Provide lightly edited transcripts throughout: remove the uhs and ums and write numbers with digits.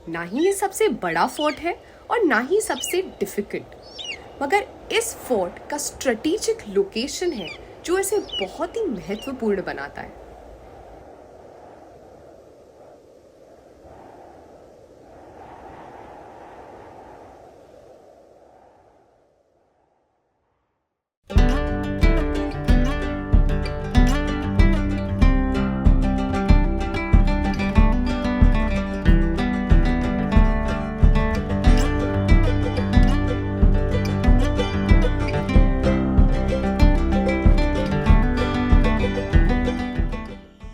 ना ही ये सबसे बड़ा फोर्ट है और ना ही सबसे डिफिकल्ट, मगर इस फोर्ट का स्ट्रेटेजिक लोकेशन है जो इसे बहुत ही महत्वपूर्ण बनाता है।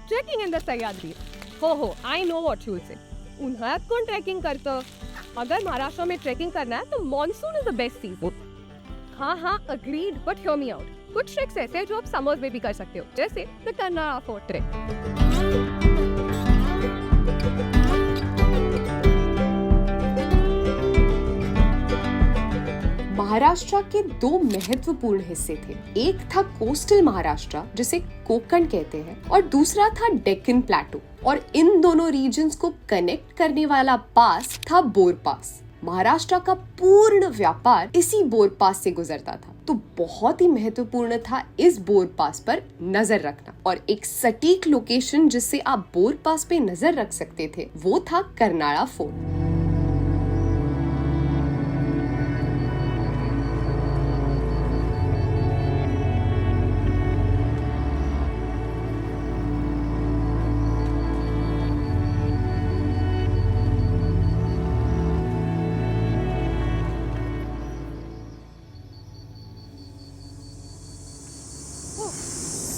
Trekking in the Sahyadri. हो I know what you will say. उन्हाळ्यात कोण ट्रेकिंग करतं? अगर महाराष्ट्र में ट्रेकिंग करना है तो monsoon is the best season. हाँ agreed, but hear me out. कुछ ट्रेक्स ऐसे हैं जो आप समर्स में भी कर सकते हो, जैसे the Karnala fort trek. Maharashtra के दो महत्वपूर्ण हिस्से थे। एक था कोस्टल महाराष्ट्र जिसे कोकण कहते हैं और दूसरा था डेक्कन प्लेटो, और इन दोनों रीजन्स को कनेक्ट करने वाला पास था बोर पास। महाराष्ट्र का पूर्ण व्यापार इसी बोर पास से गुजरता था, तो बहुत ही महत्वपूर्ण था इस बोर पास पर नजर रखना। और एक सटीक लोकेशन जिससे आप बोर पास पे नजर रख सकते थे वो था कर्नाळा फोर्ट।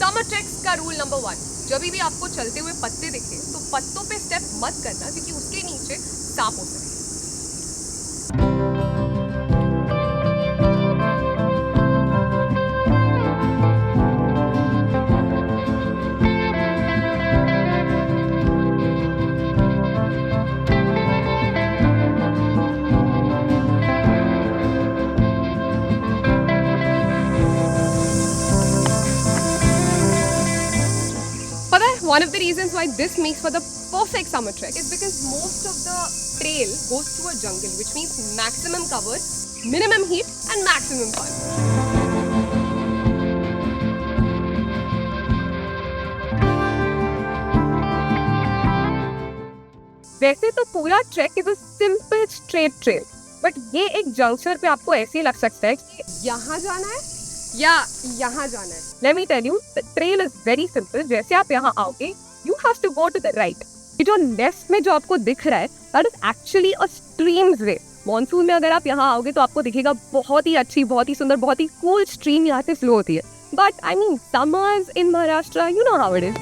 समर ट्रेक्स का रूल नंबर 1, जब भी आपको चलते हुए पत्ते दिखे तो पत्तों पे स्टेप मत करना, क्योंकि उसके नीचे सांप हो सकते हैं। One of the reasons why this makes for the perfect summer trek is because most of the trail goes through a jungle, which means maximum cover, minimum heat and maximum fun. वैसे तो पूरा track is a simple straight trail, but ये एक junction पे आपको ऐसे लग सकता है कि यहाँ जाना है या यहाँ जाना है. Let me tell you, the trail is very simple. जैसे आप यहाँ आओगे, you have to go to the right. ये जो लेफ्ट में जो आपको दिख रहा है, that is actually a stream's way. Monsoon में अगर आप यहाँ आओगे तो आपको दिखेगा बहुत ही अच्छी, बहुत ही सुंदर, बहुत ही कूल स्ट्रीम यहाँ से फ्लो होती है. But I mean, summers in Maharashtra, you know how it is.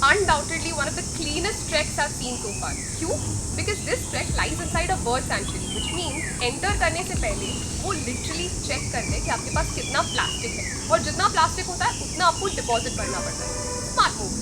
Undoubtedly one of the cleanest treks I've seen so far. क्यों? Because this trek lies inside a bird sanctuary, which means enter करने से पहले वो literally check करते हैं कि आपके पास कितना प्लास्टिक है, और जितना प्लास्टिक होता है उतना आपको डिपॉजिट करना पड़ता है. Smart move.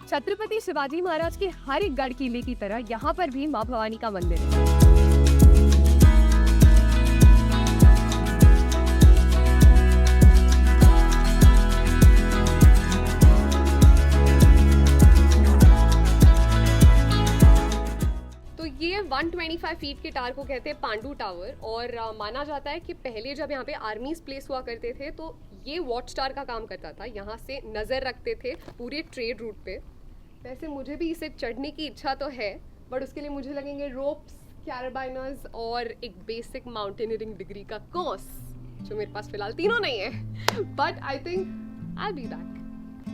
छत्रपति शिवाजी महाराज के हर एक गढ़ किले की तरह यहाँ पर भी माँ भवानी का मंदिर है. तो ये 125 फीट के टावर को कहते हैं पांडु टावर, और माना जाता है कि पहले जब यहाँ पे आर्मीज प्लेस हुआ करते थे तो ये वॉच टावर का काम करता था. यहाँ से नज़र रखते थे पूरे ट्रेड रूट पे. वैसे मुझे भी इसे चढ़ने की इच्छा तो है, बट उसके लिए मुझे लगेंगे रोप्स, कैराबाइनर्स और एक बेसिक माउंटेनियरिंग डिग्री का कोर्स, जो मेरे पास फिलहाल तीनों नहीं है. But I think I will be back.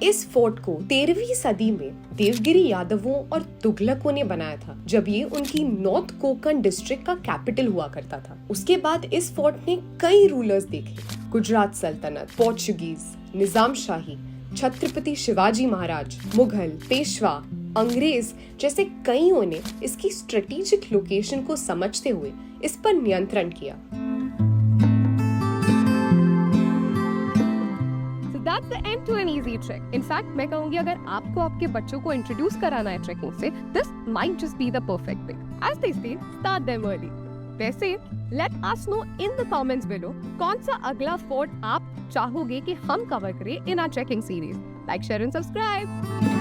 इस फोर्ट को 13वीं सदी में देवगिरी यादवों और तुगलकों ने बनाया था, जब ये उनकी नॉर्थ कोंकण डिस्ट्रिक्ट का कैपिटल हुआ करता था। उसके बाद इस फोर्ट ने कई रूलर्स देखे, गुजरात सल्तनत, पोर्चुगीज, निजाम शाही, छत्रपति शिवाजी महाराज, मुगल, पेशवा, अंग्रेज जैसे कईयों ने इसकी स्ट्रेटेजिक लोकेशन को समझते हुए इस पर नियंत्रण किया। That's the end to an easy trek. In fact, मैं कहूँगी अगर आपको आपके बच्चों को इंट्रोड्यूस कराना है ट्रेकिंग से, this might just be the perfect pick. As they say, start them early. वैसे, let us know in the comments below कौन सा अगला फोर्ट आप चाहोगे कि हम कवर करें in our trekking series. Like, share and subscribe.